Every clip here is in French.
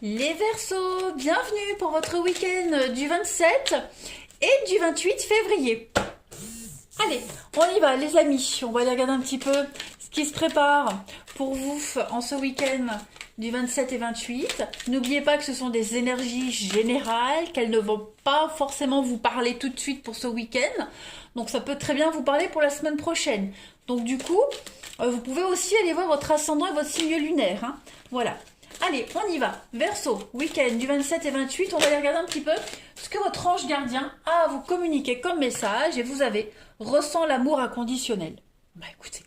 Les Verseaux, bienvenue pour votre week-end du 27 et du 28 février. Allez, on y va les amis, on va aller regarder un petit peu ce qui se prépare pour vous en ce week-end du 27 et 28. N'oubliez pas que ce sont des énergies générales, qu'elles ne vont pas forcément vous parler tout de suite pour ce week-end. Donc ça peut très bien vous parler pour la semaine prochaine. Donc du coup, vous pouvez aussi aller voir votre ascendant et votre signe lunaire. Hein. Voilà. Allez, on y va. Verseau, week-end du 27 et 28, on va aller regarder un petit peu ce que votre ange gardien a à vous communiquer comme message. Et vous avez, ressens l'amour inconditionnel. Bah écoutez,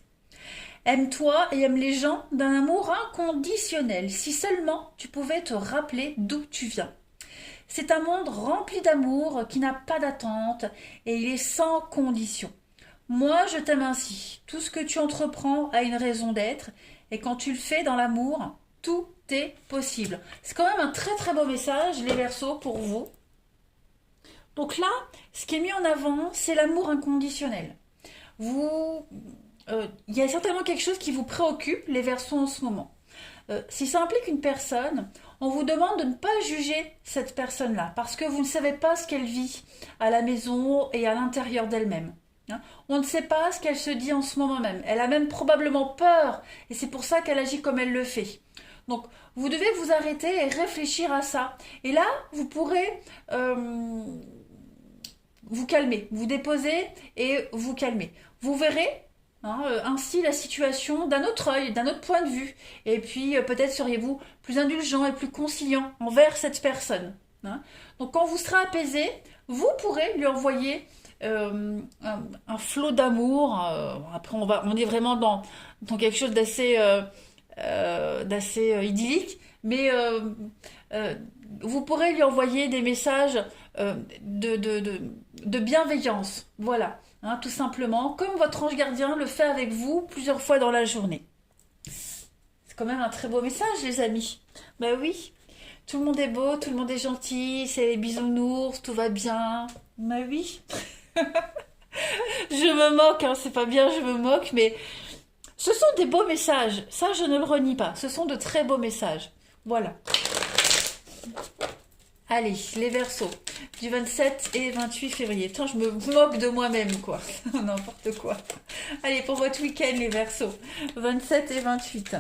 aime-toi et aime les gens d'un amour inconditionnel. Si seulement tu pouvais te rappeler d'où tu viens. C'est un monde rempli d'amour qui n'a pas d'attente et il est sans condition. Moi, je t'aime ainsi. Tout ce que tu entreprends a une raison d'être et quand tu le fais dans l'amour, tout est possible. C'est quand même un très très beau message, les Verseaux, pour vous. Donc là, ce qui est mis en avant, c'est l'amour inconditionnel. Il y a certainement quelque chose qui vous préoccupe, les Verseaux, en ce moment. Si ça implique une personne, on vous demande de ne pas juger cette personne-là, parce que vous ne savez pas ce qu'elle vit à la maison et à l'intérieur d'elle-même. On ne sait pas ce qu'elle se dit en ce moment même. Elle a même probablement peur, et c'est pour ça qu'elle agit comme elle le fait. Donc, vous devez vous arrêter et réfléchir à ça. Et là, vous pourrez vous calmer, vous déposer et vous calmer. Vous verrez ainsi la situation d'un autre œil, d'un autre point de vue. Et puis, peut-être seriez-vous plus indulgent et plus conciliant envers cette personne. Hein. Donc, quand vous serez apaisé, vous pourrez lui envoyer un flot d'amour. Après, on est vraiment dans quelque chose d'assez idyllique, mais vous pourrez lui envoyer des messages de bienveillance, voilà, hein, tout simplement, comme votre ange gardien le fait avec vous plusieurs fois dans la journée. C'est quand même un très beau message, les amis. Bah oui, tout le monde est beau, tout le monde est gentil, c'est les bisounours, tout va bien. Bah oui. Je me moque, hein, c'est pas bien, je me moque, mais ce sont des beaux messages. Ça, je ne le renie pas. Ce sont de très beaux messages. Voilà. Allez, les Verseaux, du 27 et 28 février. Attends, je me moque de moi-même, quoi. N'importe quoi. Allez, pour votre week-end, les Verseaux, 27 et 28.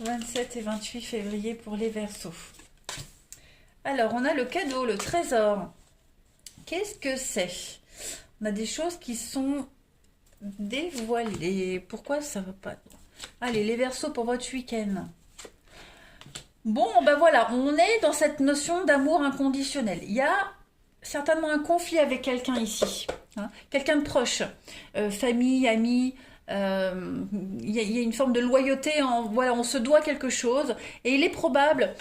27 et 28 février pour les Verseaux. Alors, on a le cadeau, le trésor. Qu'est-ce que c'est? On a des choses qui sont dévoilées. Pourquoi ça va pas? Allez, les Verseaux pour votre week-end. Bon, ben voilà, on est dans cette notion d'amour inconditionnel. Il y a certainement un conflit avec quelqu'un ici, hein, quelqu'un de proche, famille, amis. Il y a une forme de loyauté. Voilà, on se doit quelque chose, et il est probable.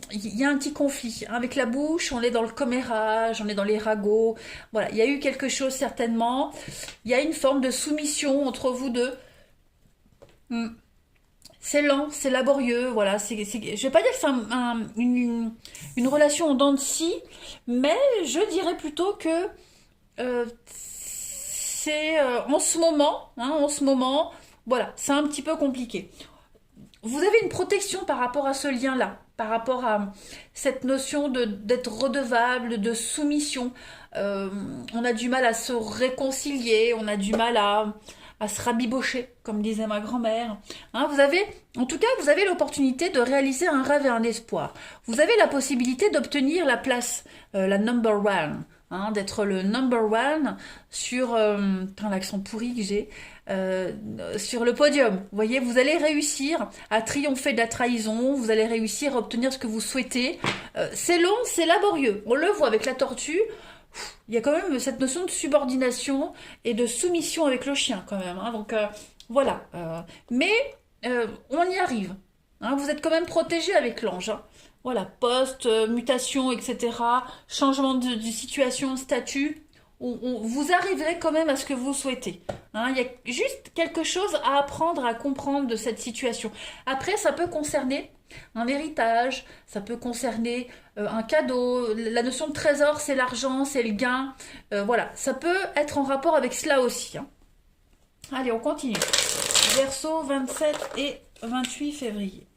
Il y a un petit conflit avec la bouche, on est dans le commérage, on est dans les ragots. Voilà, il y a eu quelque chose certainement. Il y a une forme de soumission entre vous deux. C'est lent, c'est laborieux, voilà. Je vais pas dire que c'est une relation en dents de scie, mais je dirais plutôt que c'est en ce moment, voilà, c'est un petit peu compliqué. Vous avez une protection par rapport à ce lien-là, par rapport à cette notion d'être redevable, de soumission. On a du mal à se réconcilier, on a du mal à se rabibocher, comme disait ma grand-mère. Hein, en tout cas, vous avez l'opportunité de réaliser un rêve et un espoir. Vous avez la possibilité d'obtenir la place, la number one. Hein, d'être le number one sur l'accent pourri que j'ai sur le podium. Vous voyez, vous allez réussir à triompher de la trahison, vous allez réussir à obtenir ce que vous souhaitez. C'est long, c'est laborieux. On le voit avec la tortue. Il y a quand même cette notion de subordination et de soumission avec le chien quand même. Hein, donc voilà. Mais on y arrive. Hein, vous êtes quand même protégé avec l'ange. Hein. Voilà, poste, mutation, etc. Changement de situation, statut. Vous arriverez quand même à ce que vous souhaitez. Hein, il y a juste quelque chose à apprendre, à comprendre de cette situation. Après, ça peut concerner un héritage, ça peut concerner un cadeau. La notion de trésor, c'est l'argent, c'est le gain. Voilà, ça peut être en rapport avec cela aussi. Hein. Allez, on continue. Verseau, 27 et 28 février.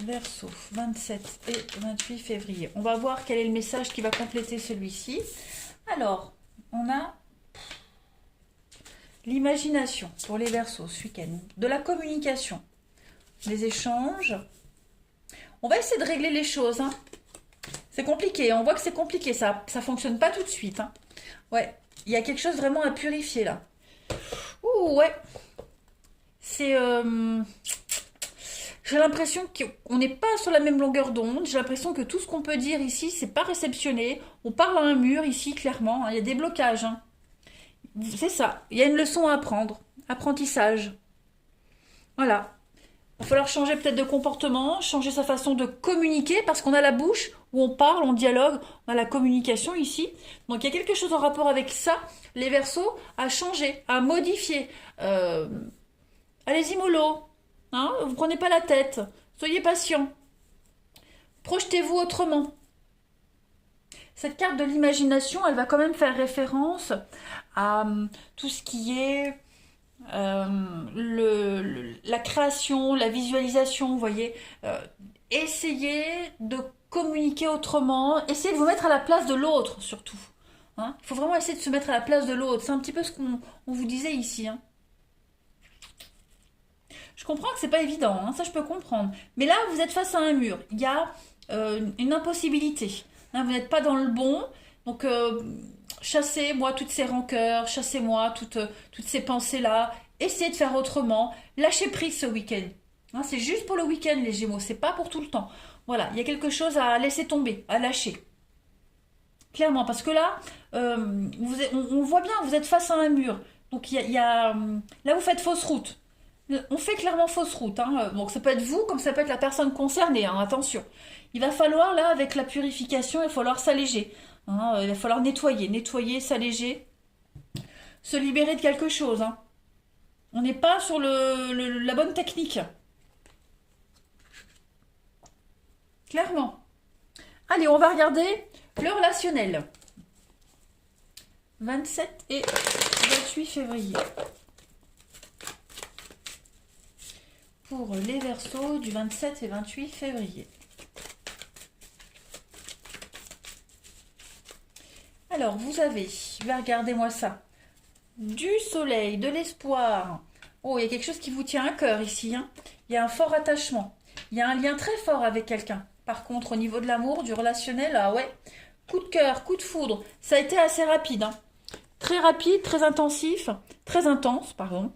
Verseau, 27 et 28 février. On va voir quel est le message qui va compléter celui-ci. Alors, on a l'imagination pour les Verseaux ce week-end. De la communication, des échanges. On va essayer de régler les choses. Hein. C'est compliqué, on voit que c'est compliqué, ça fonctionne pas tout de suite. Hein. Ouais, il y a quelque chose vraiment à purifier là. Ouh, ouais. C'est... J'ai l'impression qu'on n'est pas sur la même longueur d'onde. J'ai l'impression que tout ce qu'on peut dire ici, c'est pas réceptionné. On parle à un mur ici, clairement. Hein. Il y a des blocages. Hein. C'est ça. Il y a une leçon à apprendre. Apprentissage. Voilà. Il va falloir changer peut-être de comportement, changer sa façon de communiquer, parce qu'on a la bouche où on parle, on dialogue, on a la communication ici. Donc il y a quelque chose en rapport avec ça, les Verseaux, à changer, à modifier. Allez-y mollo, hein, vous prenez pas la tête, soyez patient. Projetez-vous autrement. Cette carte de l'imagination, elle va quand même faire référence à tout ce qui est... la création, la visualisation, vous voyez, essayez de communiquer autrement, essayez de vous mettre à la place de l'autre surtout. Hein. Il faut vraiment essayer de se mettre à la place de l'autre. C'est un petit peu ce qu'on vous disait ici. Hein. Je comprends que c'est pas évident, hein, ça je peux comprendre. Mais là, vous êtes face à un mur. Il y a une impossibilité. Hein, vous n'êtes pas dans le bon. Donc, chassez-moi toutes ces rancœurs, chassez-moi toutes ces pensées-là. Essayez de faire autrement. Lâchez prise ce week-end. Hein, c'est juste pour le week-end, les Gémeaux. C'est pas pour tout le temps. Voilà, il y a quelque chose à laisser tomber, à lâcher. Clairement, parce que là, on voit bien, vous êtes face à un mur. Donc, là, vous faites fausse route. On fait clairement fausse route. Hein. Donc, ça peut être vous, comme ça peut être la personne concernée. Hein, attention. Il va falloir, là, avec la purification, il va falloir s'alléger. Hein, il va falloir nettoyer, s'alléger. Se libérer de quelque chose. Hein. On n'est pas sur la bonne technique. Clairement. Allez, on va regarder le relationnel. 27 et 28 février. Pour les Verseaux du 27 et 28 février. Alors, vous avez, regardez-moi ça, du soleil, de l'espoir. Oh, il y a quelque chose qui vous tient à cœur ici. Hein. Il y a un fort attachement. Il y a un lien très fort avec quelqu'un. Par contre, au niveau de l'amour, du relationnel, ah ouais, coup de cœur, coup de foudre. Ça a été assez rapide. Hein. Très rapide, très intensif, très intense, pardon.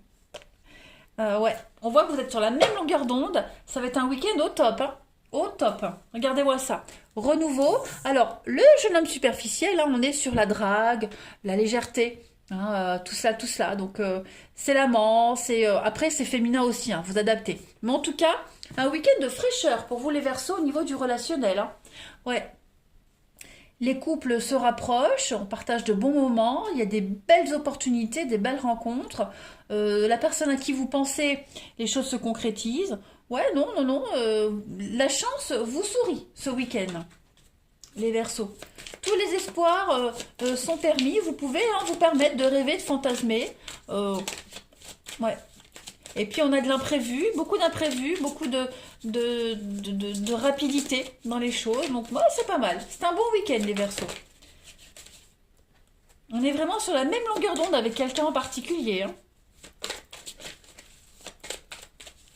Ouais, on voit que vous êtes sur la même longueur d'onde. Ça va être un week-end au top. Hein. Au top. Regardez-moi ça. Renouveau. Alors, le jeune homme superficiel, là, on est sur la drague, la légèreté. Hein, tout cela. Donc, c'est l'amant. Après, c'est féminin aussi. Hein, vous adaptez. Mais en tout cas, un week-end de fraîcheur pour vous, les Verseaux, au niveau du relationnel. Hein. Ouais. Les couples se rapprochent, on partage de bons moments, il y a des belles opportunités, des belles rencontres. La personne à qui vous pensez, les choses se concrétisent. Ouais, non, la chance vous sourit ce week-end, les Verseaux. Tous les espoirs sont permis, vous pouvez vous permettre de rêver, de fantasmer. Ouais. Et puis on a de l'imprévu, beaucoup d'imprévus, beaucoup de rapidité dans les choses. Donc ouais, c'est pas mal. C'est un bon week-end, les Verseaux. On est vraiment sur la même longueur d'onde avec quelqu'un en particulier. Hein.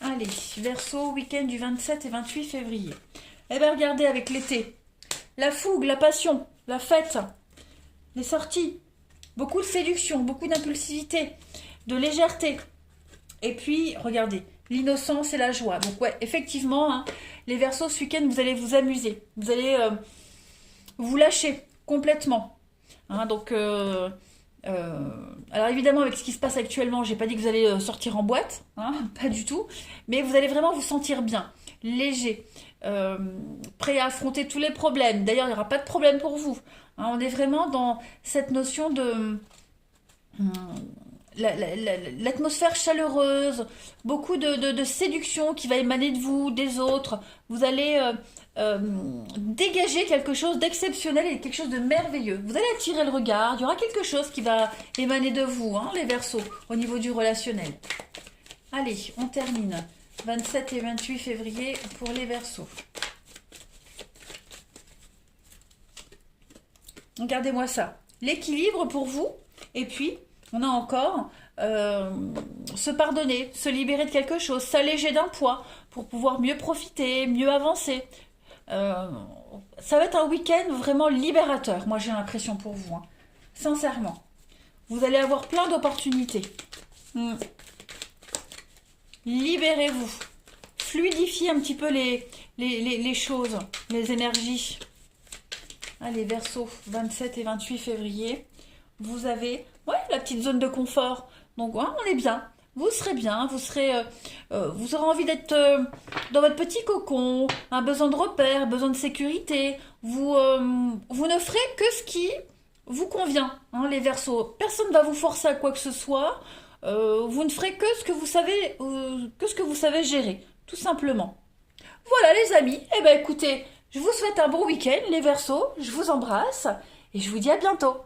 Allez, Verseau, week-end du 27 et 28 février. Eh bien, regardez avec l'été. La fougue, la passion, la fête, les sorties. Beaucoup de séduction, beaucoup d'impulsivité, de légèreté. Et puis, regardez, l'innocence et la joie. Donc ouais, effectivement, hein, les Verseaux, ce week-end, vous allez vous amuser. Vous allez vous lâcher complètement. Hein, donc, alors évidemment, avec ce qui se passe actuellement, j'ai pas dit que vous allez sortir en boîte. Hein, pas du tout. Mais vous allez vraiment vous sentir bien, léger, prêt à affronter tous les problèmes. D'ailleurs, il n'y aura pas de problème pour vous. Hein, on est vraiment dans cette notion de... l'atmosphère chaleureuse, beaucoup de séduction qui va émaner de vous, des autres. Vous allez dégager quelque chose d'exceptionnel et quelque chose de merveilleux. Vous allez attirer le regard, il y aura quelque chose qui va émaner de vous, hein, les Verseaux, au niveau du relationnel. Allez, on termine 27 et 28 février pour les Verseaux. Regardez-moi ça. L'équilibre pour vous. Et puis, on a encore se pardonner, se libérer de quelque chose, s'alléger d'un poids pour pouvoir mieux profiter, mieux avancer. Ça va être un week-end vraiment libérateur, moi j'ai l'impression pour vous. Hein. Sincèrement. Vous allez avoir plein d'opportunités. Libérez-vous. Fluidifiez un petit peu les choses, les énergies. Allez, Verseau, 27 et 28 février. Vous avez la petite zone de confort. Donc, on est bien. Vous serez bien. Vous aurez envie d'être dans votre petit cocon. Un besoin de repère, besoin de sécurité. Vous ne ferez que ce qui vous convient, hein, les Verseaux. Personne ne va vous forcer à quoi que ce soit. Vous ne ferez que ce que vous savez gérer, tout simplement. Voilà, les amis. Eh bien, écoutez, je vous souhaite un bon week-end, les Verseaux. Je vous embrasse et je vous dis à bientôt.